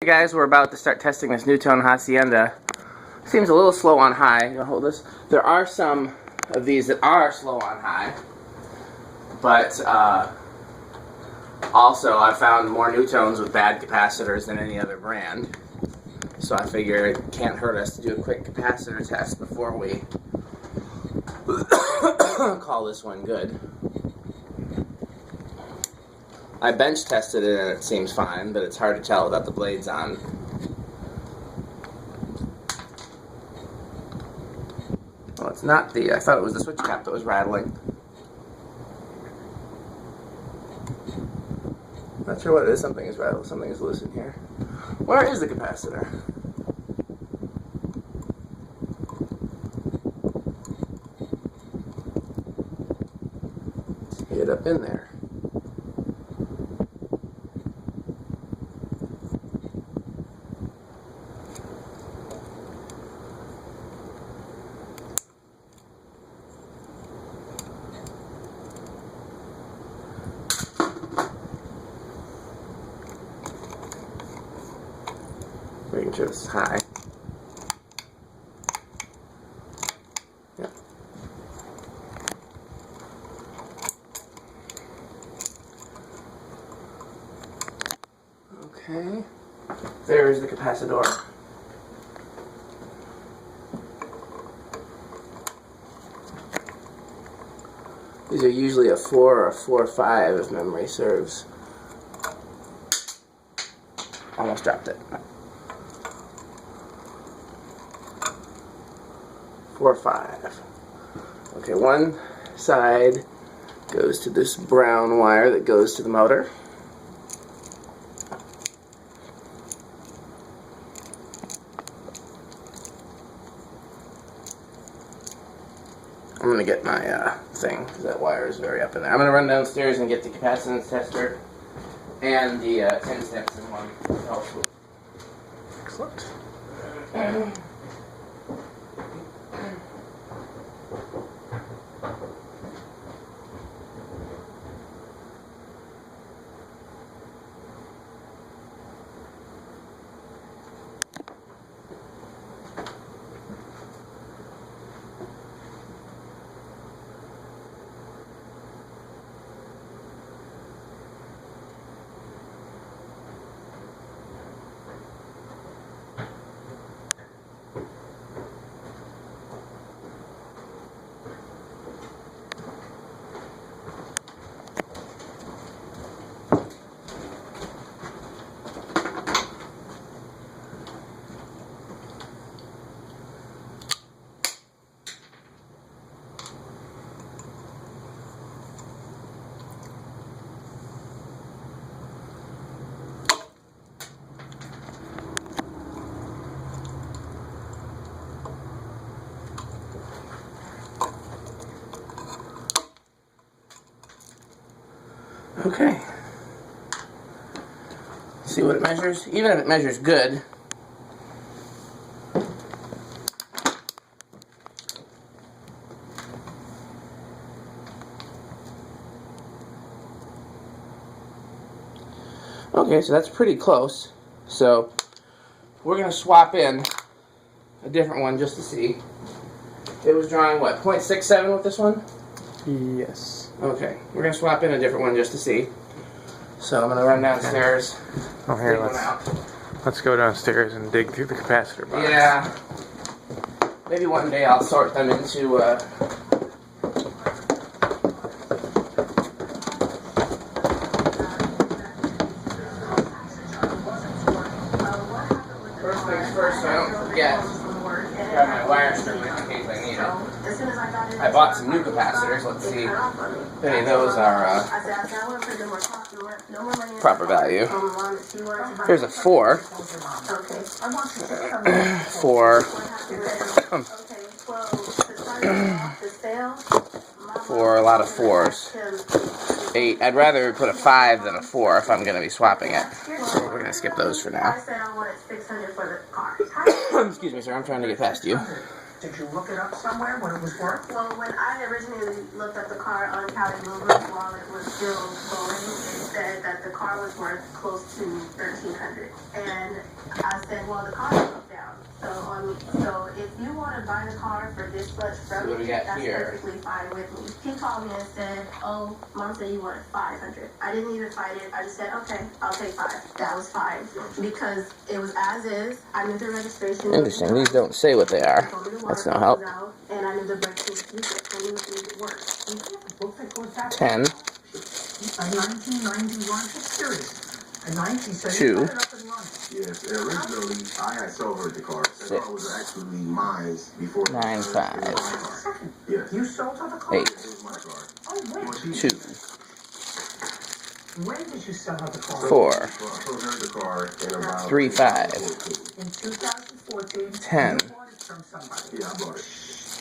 guys, we're about to start testing this Nutone Hacienda. Seems a little slow on high. You want to hold this? There are some of these that are slow on high, but also I found more Nutones with bad capacitors than any other brand. So I figure it can't hurt us to do a quick capacitor test before we call this one good. I bench tested it and it seems fine, but it's hard to tell without the blades on. Well, it's not the, I thought it was the switch cap that was rattling. Not sure what it is. Something is rattled, something is loose in here. Where is the capacitor? Let's get it up in there. Making sure this is high. Yep. Okay. There's the capacitor. These are usually a 4 or a 4.5 if memory serves. Almost dropped it. 4.5. Okay, one side goes to this brown wire that goes to the motor. I'm going to get my thing, because that wire is very up in there. I'm going to run downstairs and get the capacitance tester and the 10 steps in one. Oh, excellent. Okay. See what it measures? Even if it measures good, okay, so that's pretty close. So we're going to swap in a different one just to see. It was drawing what, 0.67 with this one? Yes. Okay, we're going to swap in a different one just to see. So I'm going to run downstairs. Oh, here, let's go downstairs and dig through the capacitor box. Yeah. Maybe one day I'll sort them into first things first, so I don't forget. Grab my wire strip in case I need it. I bought some new capacitors. Let's see if any of those are proper value. Here's a 4 for a lot of 4s. 8. I'd rather put a 5 than a 4 if I'm going to be swapping it. So we're going to skip those for now. Excuse me, sir. I'm trying to get past you. Did you look it up somewhere what it was worth? Well, when I originally looked at the car on Cali Movers while it was still going, it said that the car was worth close to $1,300. And I said, well, the car broke down. So if you want to buy the car for this much from me, that's perfectly fine with me. He called me and said, oh, Mom said you wanted $500. I didn't even fight it. I just said, okay, I'll take $5. That was fine because it was as is. I knew the registration. Interesting. These don't say what they are. That's no help. And I knew the brakes was useless. I knew it worked. 10. A 1991. Serious. A 19. So 2. Yes, originally I had sold her the car. The car was actually mine before. 9, 5. Yes. You sold her the car? 8. It was my car. Oh, when? 2. When did you sell her the car? 4. I sold her the car in about 3, 5. In 2014. 10. You bought it from somebody. Yeah, I bought it.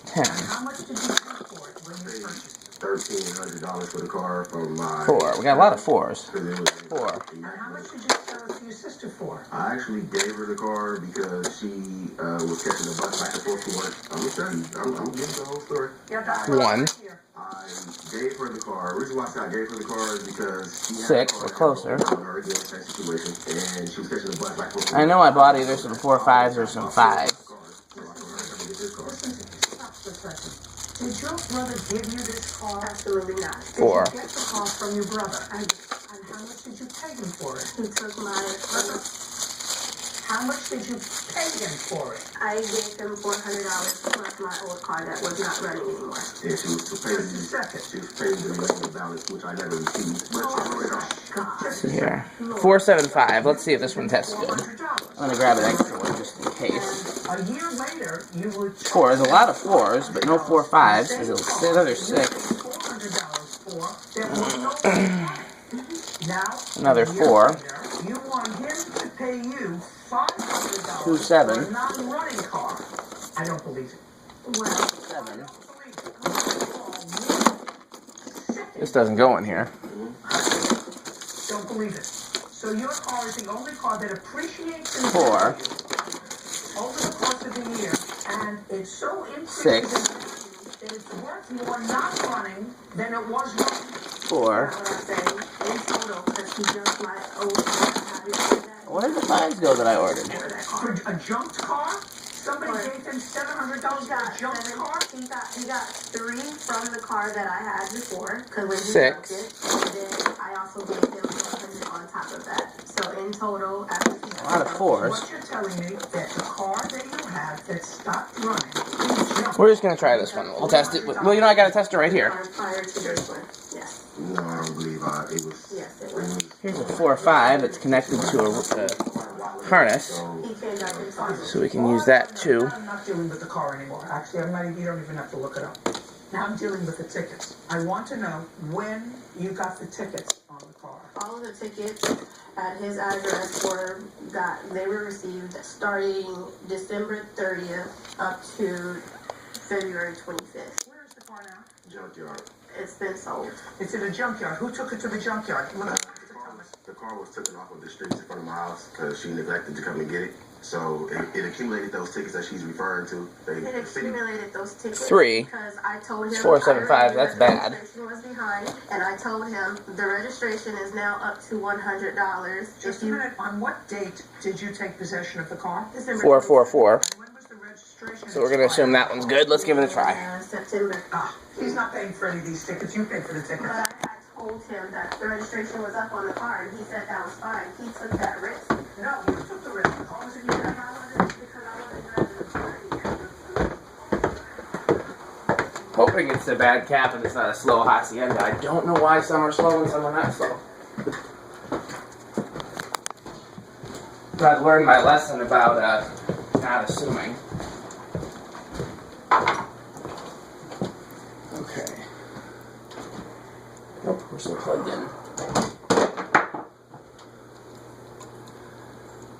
10. How much did you pay for it when you purchased it? $1,300 for the car from my. 4. We got a lot of 4s. 4. And how much did you sell it to your sister for? I actually gave her the car because she was catching the bus back and forth to work. I'm gonna tell you, I'm giving the whole story. 1. I gave her the car. The reason why I said I gave her the car is because she had 6. We're closer. her again, same situation, and she was catching the bus back and forth. I know I bought either some 4 5s or some 5s. Did your brother give you this car? Absolutely not. 4. Did you get the car from your brother? And how much did you pay him for it? He took my. How much did you pay him for it? I gave him $400 plus my old car that was not running anymore. Yeah, she was paying the remaining balance, which I never received. But she wrote it off. Let's see here. 475. Let's see if this one tests good. I'm gonna grab an extra one just in case. A year later, you were 4. There's a lot of 4s, but no 4 5s. There's another 6. $400 for. There was no now, Another 4. You want him to pay you $500 2 7. for a non-running car. I don't believe it. Well, 7. This doesn't go in here. Don't believe it. So your car is the only car that appreciates in 4. value over the course of the year, and it's so increased 6. that it's worth more not running than it was running. 4. What I'm saying, in total, because he junked my old car. Where did the 5s go that I ordered? For a junked car? Somebody gave him $700 for a junked car? He got 3 from the car that I had before, because when he 6. junked it, and then I also gave him 100 on top of that. So in total, after A lot of 4s. What you're telling me that the car that you have that stopped running is junked. We're just gonna try this one. We'll test it. Well, you know, I got a tester right here. Prior to this one, yes. No, I don't believe it was. Yes, it was. Here's a 4 5 that's connected to a harness, He came back and saw so we can use that too. I'm not dealing with the car anymore. Actually, you don't even have to look it up. Now I'm dealing with the tickets. I want to know when you got the tickets on the car. all of the tickets at his address they were received starting December 30th up to February 25th. Where is the car now? Junkyard. It's been sold. It's in a junkyard. Who took it to the junkyard? The car was taken off of the streets in front of my house because she neglected to come and get it. So it accumulated those tickets that she's referring to. It accumulated those tickets 3. because I told him 475. That's bad. The registration was behind, and I told him the registration is now up to $100. Just a minute. On what date did you take possession of the car? 444. When was the registration? So we're gonna assume that one's good. Let's give it a try. September. He's not paying for any of these tickets. You pay for the tickets. But I told him that the registration was up on the car, and he said that was fine. He took that risk. No, you took the risk. The car was in your name. Hoping it's a bad cap and it's not a slow Hacienda. I don't know why some are slow and some are not slow. But I've learned my lesson about not assuming. Okay. Nope, we're still plugged in.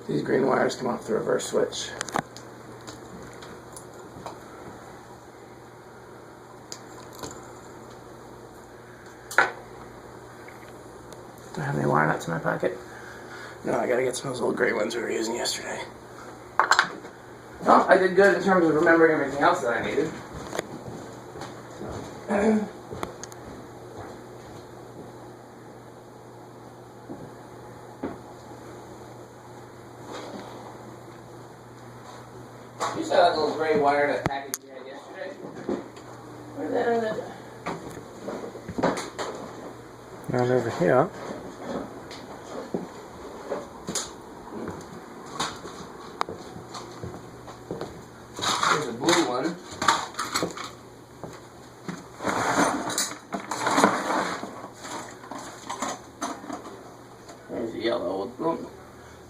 These green wires come off the reverse switch. Do I have any wire nuts in my pocket? No, I gotta get some of those old gray ones we were using yesterday. Well, I did good in terms of remembering everything else that I needed. You saw that little gray wire that package you had yesterday? Where'd that end up? Not over here. There's a blue one. There's a yellow.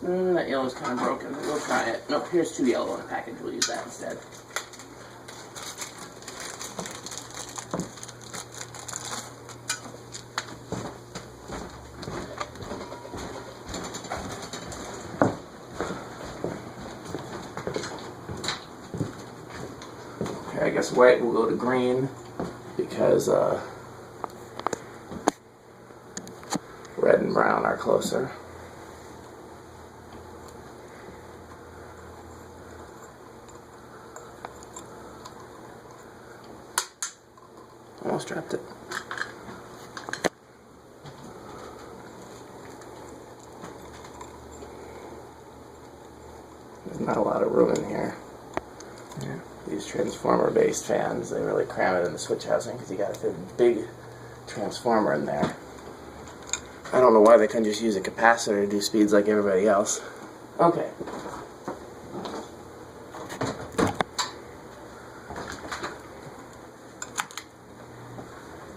That yellow's kind of broken. We'll try it. Nope, here's 2 yellow in a package. We'll use that instead. Okay, I guess white will go to green because red and brown are closer. Almost dropped it. There's not a lot of room in here. Yeah. These transformer-based fans, they really cram it in the switch housing because you got to fit a big transformer in there. I don't know why they couldn't just use a capacitor to do speeds like everybody else. Okay.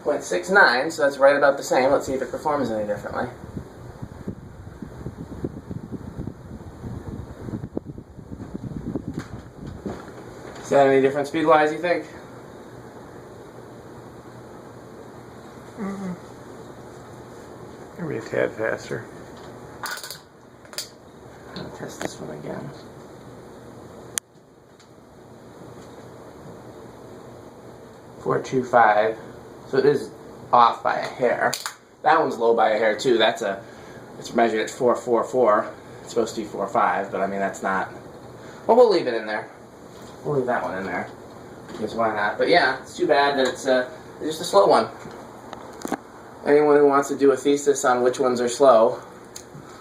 .69, so that's right about the same. Let's see if it performs any differently. Is that any different speed-wise, you think? Maybe a tad faster. I'll test this one again. .425. So it is off by a hair. That one's low by a hair too. It's measured at 444. It's supposed to be 4.5, but I mean that's not. Well, we'll leave it in there. We'll leave that one in there because why not? But yeah, it's too bad that it's just a slow one. Anyone who wants to do a thesis on which ones are slow,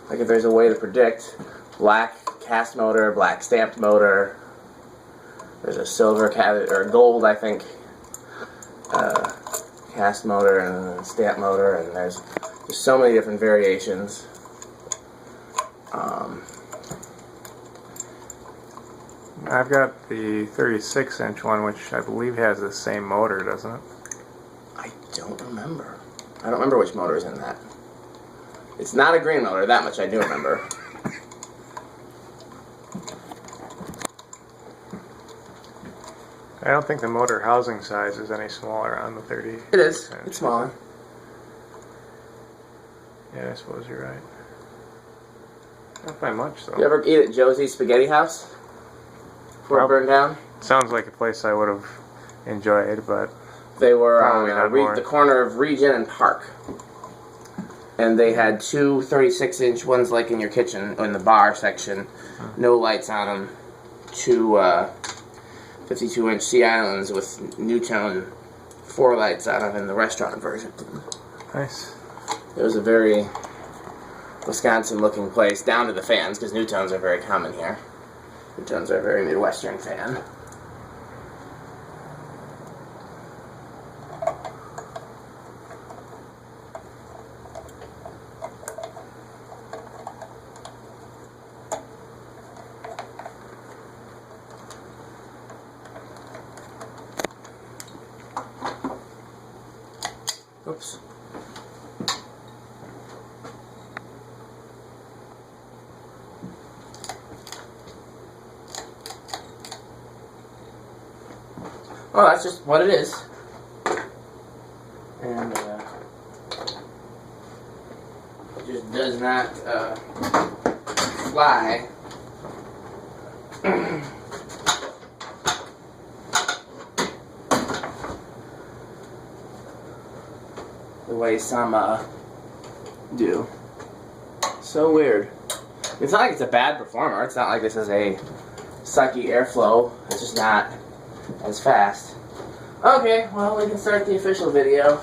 like if there's a way to predict, black cast motor, black stamped motor. There's a silver or gold, I think. Cast motor and stamp motor, and there's just so many different variations. I've got the 36-inch one, which I believe has the same motor, doesn't it? I don't remember. I don't remember which motor is in that. It's not a green motor, that much I do remember. I don't think the motor housing size is any smaller on the 30. It is. It's smaller. Yeah, I suppose you're right. Not by much, though. You ever eat at Josie's Spaghetti House? Before it burned down? Sounds like a place I would have enjoyed, but They were probably not more. on the corner of Regent and Park. And they had 2 36-inch ones like in your kitchen, in the bar section. No lights on them. 2 52-inch Sea Islands with Nutone 4 lights on them in the restaurant version. Nice. It was a very Wisconsin-looking place, down to the fans, because Nutones are very common here. Nutones are a very Midwestern fan. Oops. Well, that's just what it is. And it just does not fly. The way some do. So weird. It's not like it's a bad performer. It's not like this is a sucky airflow. It's just not as fast. Okay, well, we can start the official video.